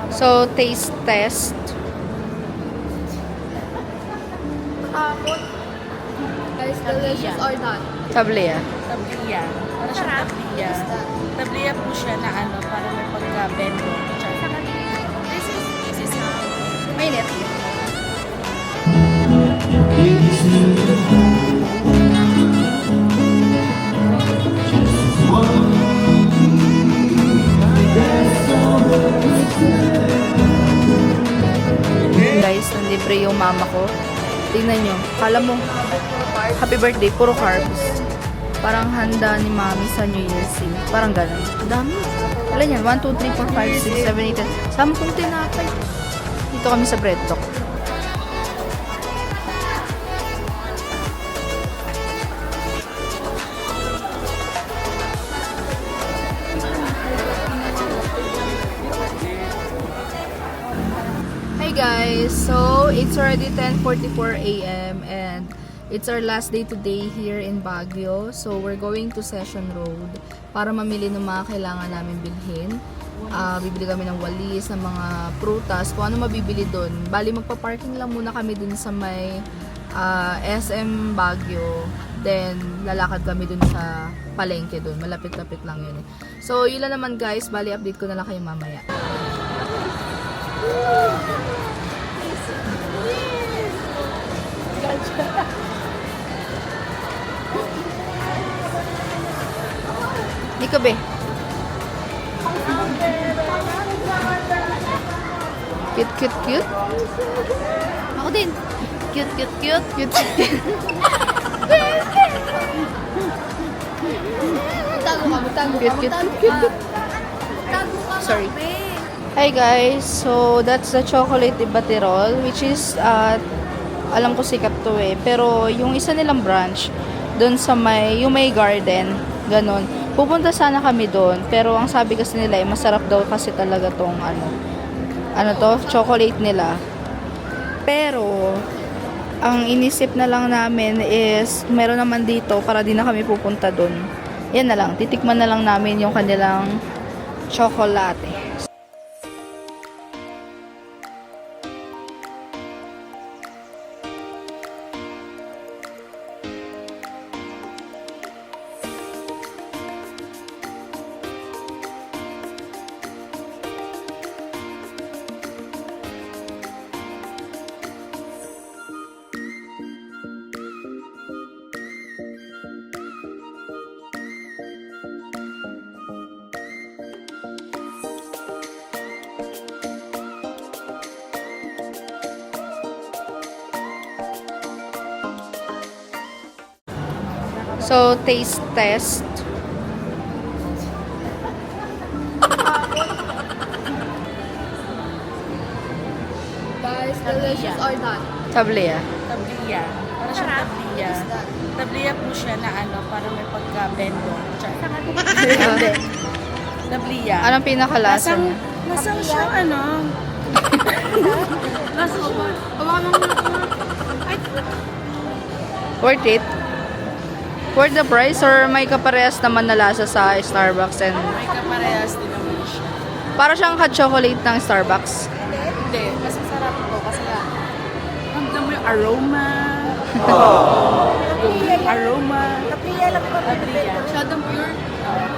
So, taste test. Guys, delicious or not? Tablia. Tablia. Para siya tablia. Tablia po siya na ano, para may pagka-bendo. This is Mainit. Guys, nanlibre yung mama ko. Tingnan nyo. Kala mo, happy birthday, puro carbs. Parang handa ni mami sa New Year's Eve. Parang ganun. Ang dami. Wala yan. 1, 2, 3, 4, 5, 6, 7, 8, 10. 10 tinapay. Dito kami sa bread talk. Hey guys, so it's already 10:44 a.m. and it's our last day today here in Baguio. So we're going to Session Road para mamili ng mga kailangan namin bilhin. Bibili kami ng walis, ng mga prutas, kung ano mabibili doon. Bali magpa-parking lang muna kami dun sa may SM Baguio. Then lalakad kami dun sa palengke dun. Malapit-lapit lang yun. So yun lang naman guys, bali update ko na lang kayo mamaya. Dito be. Cute, cute, cute. Ako din. Cute, cute, cute. Cute, cute, cute. Magtago ka, magtago ka, Cute, cute, magtago cute, ka. cute. Magtago ka, Sorry. Mabe. Hi guys, so that's the chocolate Batirol, which is alam ko sikat to eh, pero yung isa nilang branch doon sa may yung may garden, ganun. Pupunta sana kami doon, pero ang sabi kasi nila ay masarap daw kasi talaga tong ano to, chocolate nila. Pero ang inisip na lang namin is meron naman dito para di na kami pupunta doon. Yan na lang, titikman na lang namin yung kanilang chocolate. So, taste test. Guys, delicious or not? Tablia. tablia. Para siya tablia. Tablia po siya na ano, para may pagka-bendo. Hindi. Tablia. Anong pinakalasa niya? Lasang siya ano. Lasang siya. Worth it? Worth the price or may kaparehas naman na lasa sa Starbucks and May kaparehas din naman siya. para siyang hot chocolate ng Starbucks. Hindi, mas masarap ito kasi nga, ramdam mo yung aroma. Yung aroma. Tablia lang pa. Tablia. Masyadong pure.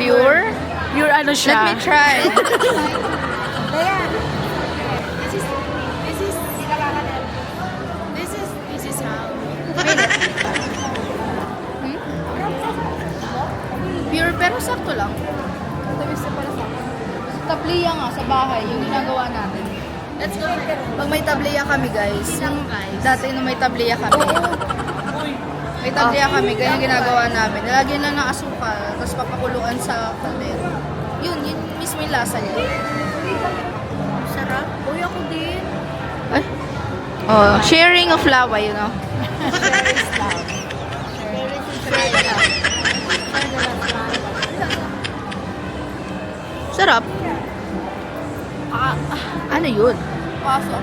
Pure? Pure ano siya. Let me try. Ayan. This is how. Pure pero sakto lang. Tamis na pala sa akin. Tablia nga sa bahay, yung ginagawa natin. Let's go. Pag may tablia kami guys, dati nung may tablia kami, may tablia kami, ganyan ginagawa namin. Nalagyan lang ng asukal, tapos papakuluan sa kaldero. Yun mismo yung lasa niya. Sarap. Uy, ako din. Ay. Oh, sharing of lava, you know. Sarap. Ano yun? Paso.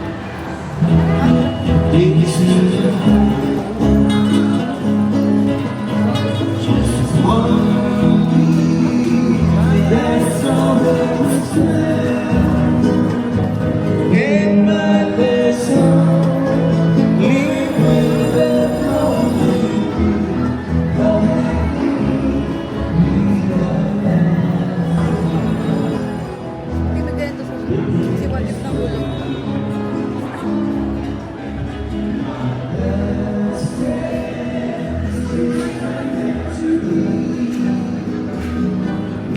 Si Walis na ulo.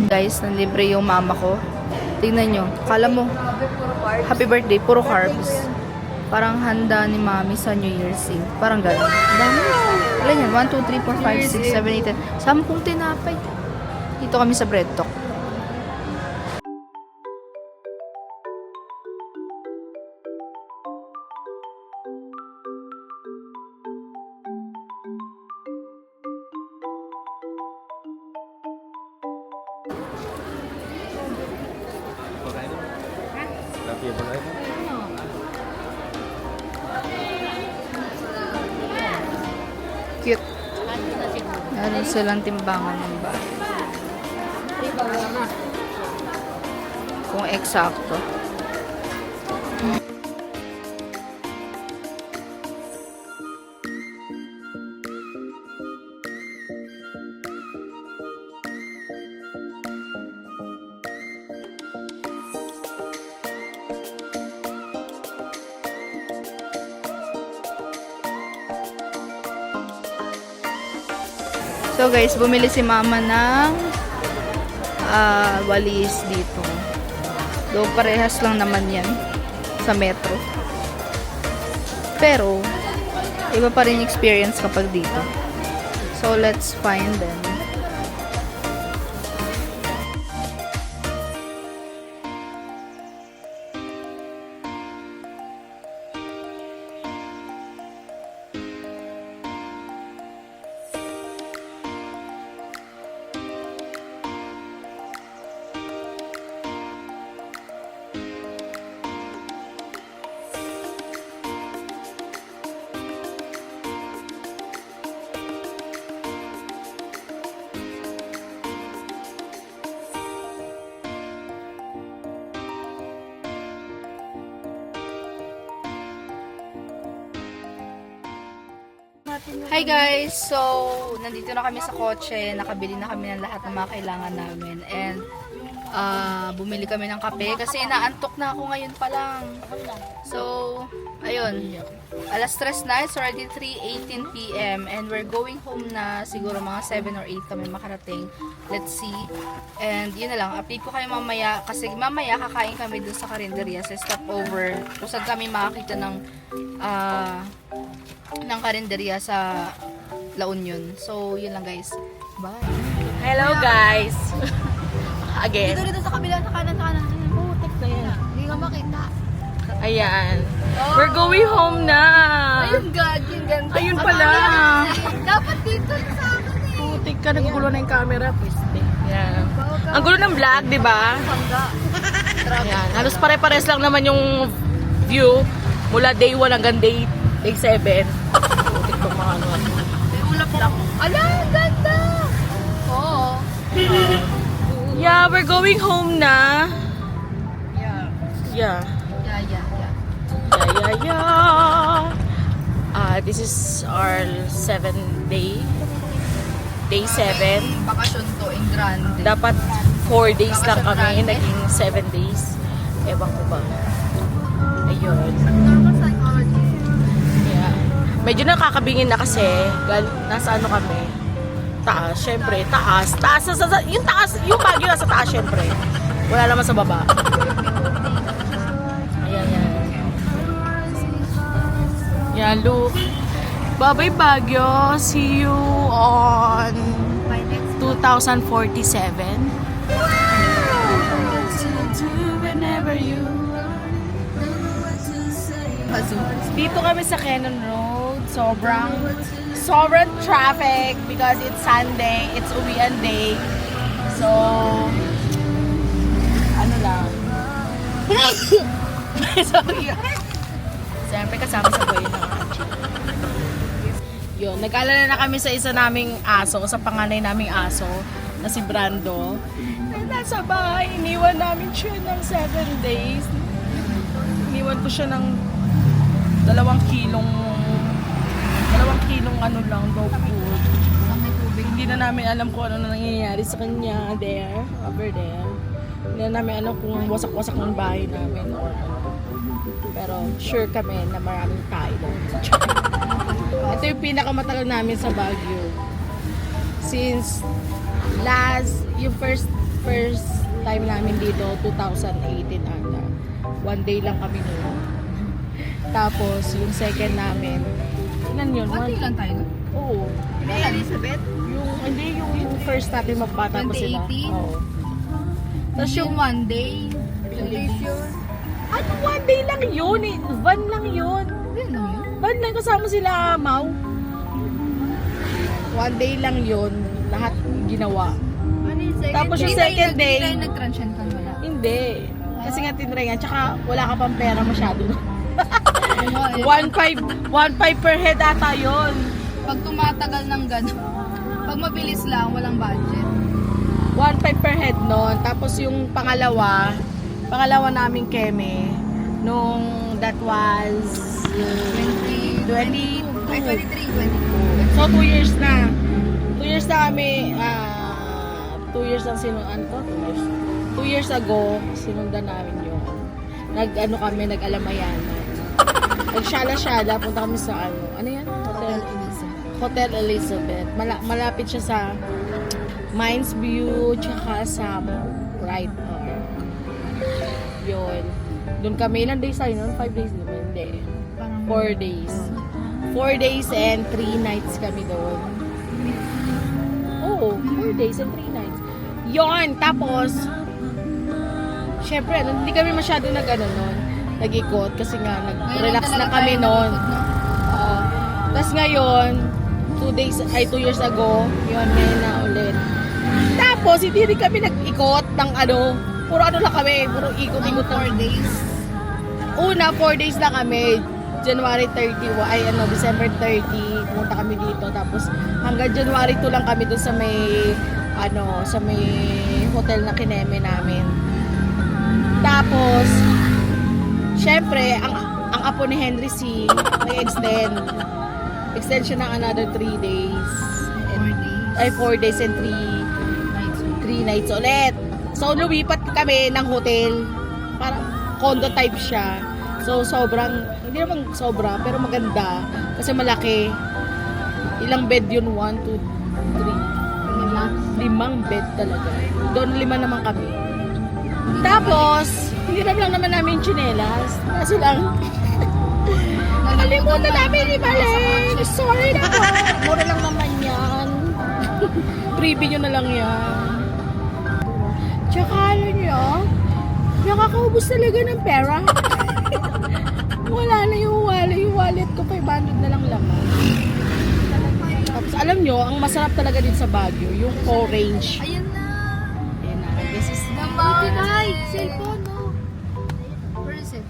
Guys, nanlibre yung mama ko. Tingnan nyo. Kala mo, happy birthday, puro carbs. Parang handa ni mami sa New Year's Eve. Parang gano'n. Dami. Ilan yan? 1, 2, 3, 4, 5, 6, 7, 8, 10. 10 tinapay. Dito kami sa bread talk. Cute. Meron silang timbangan ng bahay. Kung eksakto. So guys, bumili si mama ng walis dito. Though parehas lang naman yan sa metro. Pero, iba pa rin experience kapag dito. So let's find them. Hi guys! So, nandito na kami sa kotse. Nakabili na kami ng lahat ng mga kailangan namin. And, bumili kami ng kape kasi inaantok na ako ngayon pa lang. So, ayun. Alas 3 na. It's already 3:18 p.m. And we're going home na. Siguro mga 7 or 8 kami makarating. Let's see. And, yun na lang. Update ko kayo mamaya. Kasi mamaya kakain kami dun sa karinderya sa stopover. Kung saan kami makakita ng karinderya sa La Union. So, yun lang guys. Bye! Hello guys! Again. Dito sa kabila, sa kanan, sa kanan. Putik na yan. Hindi ka makita. Ayan. We're going home na. Ayun, gag. Yung ganda. Ayun pala. Dapat dito sa akin eh. Putik ka, naggulo na yung camera. Pweste. Yan. Ang gulo ng vlog, di ba? Pangga. Ayan. Halos pare-pares lang naman yung view mula day 1 hanggang day 7. Putik pa mga ano. May ulap lang. Ala, ganda! Oo. Yeah, we're going home na. Yeah. Yeah. Yeah. This is our 7th day. Day 7. Bakasyon to in Grande. Dapat 4 days lang kami. Naging 7 days. Ewan ko ba. Ayun. Normal psychology. Yeah. Medyo nakakabingin na kasi. Nasa ano kami. Taas. Syempre, taas. Yung taas. Yung Baguio nasa taas, syempre. Wala naman sa baba. Ayan, yan. Yeah, look. Bye-bye, Baguio. See you on 2047. Whenever you Dito kami sa Cannon Road. Sobrang traffic because it's Sunday. It's uwian day. So, ano lang. Sorry. Siyempre kasama sa boy ng Yun, nag-alala na kami sa isa naming aso, sa panganay naming aso, na si Brando. Ay, nasa bahay, iniwan namin siya ng 7 days. Iniwan ko siya ng 2 kilong ano lang, dog food. Hindi na namin alam kung ano na nangyayari sa kanya over there. Hindi na namin alam kung wasak-wasak ng bahay namin or ano. Pero sure kami na maraming tayo doon. Ito yung pinakamatagal namin sa Baguio. Since yung first time namin dito, 2018 ata. 1 day lang kami noon. Tapos, yung second namin, ilan yun? Pati lang tayo. Oo. Kaya Elizabeth? Yung first natin magbata pa sila. 2018? Oo. Tapos yung one day, sure. Ano, 1 day lang yun eh. Van lang yun. Ano yun? Van lang kasama sila, Mau. 1 day lang yun. Lahat ginawa. Ano yung second Tapos yung second day, Hindi tayo nag-transient ka wala. hindi. Kasi nga tinry nga. Tsaka wala ka pang pera masyado. Oo, eh. 1.5 per head ata yun. Pag tumatagal ng gano'n, pag mabilis lang, walang budget. 1.5 per head nun. Tapos yung pangalawa naming keme, nung that was 22. Ay, 23, 22. So 2 years na. 2 years na kami, 2 years ang 2 years ago, sinundan namin yun. Nag-ano kami, nag-alamayanan. Nag-shala-shala, punta kami sa ano yan? Hotel Elizabeth. Malapit siya sa Mines View, tsaka sa Right. Yun. Doon kami, ilang days tayo noon? 5 days naman? Hindi. 4 days. 4 days and 3 nights kami doon. Oo, 4 days and 3 nights. Yun, tapos, syempre, hindi kami masyado nag-ikot kasi nga, nag-relax na kami noon. Tapos ngayon, 2 years ago, yun, ngayon na ulit. Tapos, hindi rin kami nag-ikot ng puro lang kami, puro ikot-ikot. 4 days. Una, 4 days na kami. January 30, December 30, pumunta kami dito. Tapos, hanggang January 2 lang kami doon sa may hotel na kineme namin. Tapos, syempre, ang apo ni Henry C, may extension ng another 3 days. 4 days and 3 nights ulit. So, lumipat kami ng hotel. Parang condo type siya. So, hindi naman sobra, pero maganda. Kasi malaki. Ilang bed yun? 1, 2, 3. 5 bed talaga. Doon 5 naman kami. Tapos, hindi lang naman namin tsinelas. Kaso lang, nakalimutan namin ibalik. Sorry na po. Mura lang naman yan. Freebie nyo na lang yan. Tsaka alam nyo, nakakaubos talaga ng pera. Wala na yung wallet ko, 500 na lang laman. Tapos alam nyo, ang masarap talaga din sa Baguio, yung orange. Ayan na. Ayan na, this is Naman. Ay, cellphone, no? Where is it?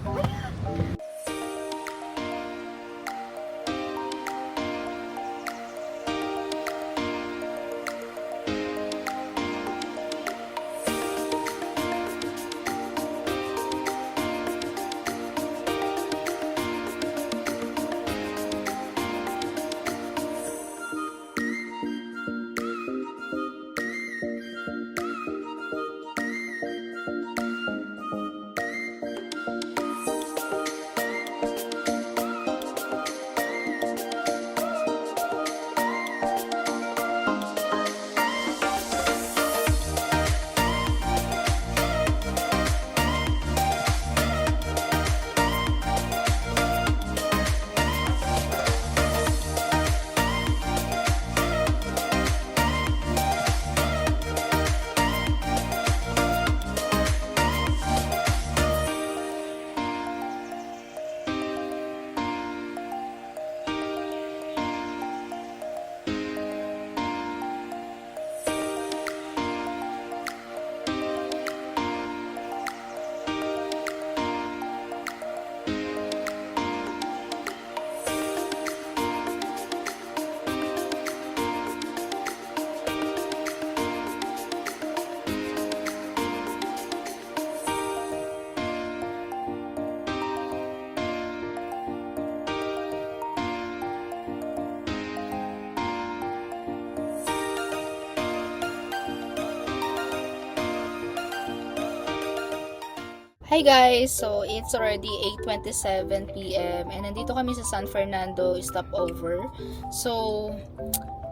Hi guys! So, it's already 8:27 p.m. and nandito kami sa San Fernando stopover. So,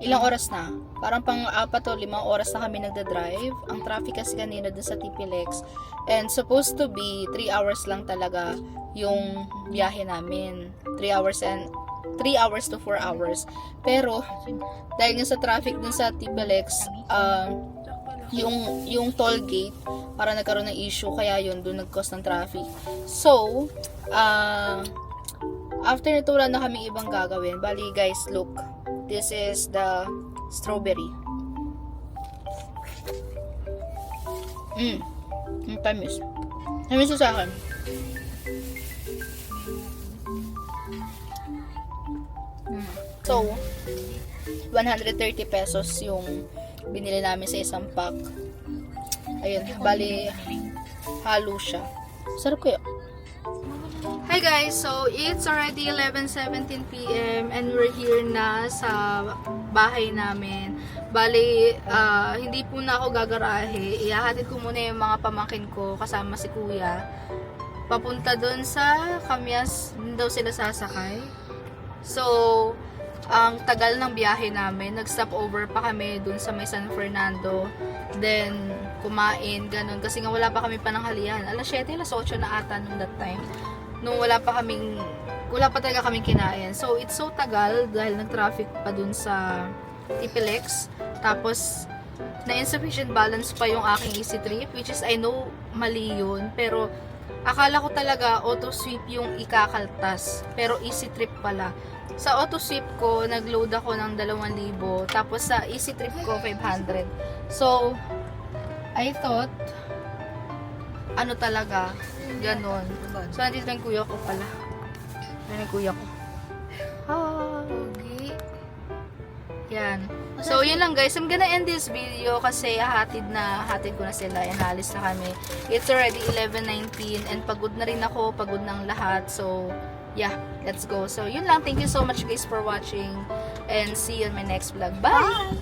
ilang oras na? Parang pang-4 o 5 oras na kami nagda-drive. Ang traffic kasi kanina dun sa TPLX. And supposed to be 3 hours lang talaga yung biyahe namin. 3 hours to 4 hours. Pero, dahil nga sa traffic dun sa TPLX, yung toll gate para nagkaroon ng issue, kaya yun doon nag-cause ng traffic. So after nito wala na kami ibang gagawin. Bali guys, look, this is the strawberry. Tamis sa akin. So 130 pesos yung binili namin sa isang pack. Ayun, bali halo siya. Sarap kaya. Hi guys, so it's already 11:17 p.m. and we're here na sa bahay namin. Bali, hindi po na ako gagarahe. Ihahatid ko muna yung mga pamangkin ko kasama si kuya. Papunta doon sa Kamyas, daw sila sasakay. So, ang tagal ng biyahe namin, nag-stop over pa kami dun sa may San Fernando, then kumain, ganun, kasi nga wala pa kami pananghalian, alas 7, alas 8 na ata nung that time, nung wala pa talaga kaming kinain. So it's so tagal dahil nag-traffic pa dun sa TPLX, tapos na insufficient balance pa yung aking easy trip, which is I know mali yun, pero akala ko talaga auto sweep yung ikakaltas, pero easy trip pala. Sa auto sweep ko, nag-load ako ng 2,000, tapos sa easy trip ko 500. So I thought ano talaga, ganon. So nandito na yung kuya ko pala. Ano yung kuya ko? Okay. Yan. So yun lang guys, I'm gonna end this video kasi hatid ko na sila and halis na kami. It's already 11:19 and pagod na rin ako, pagod ng lahat. So yeah, let's go. So yun lang, thank you so much guys for watching and see you on my next vlog. Bye!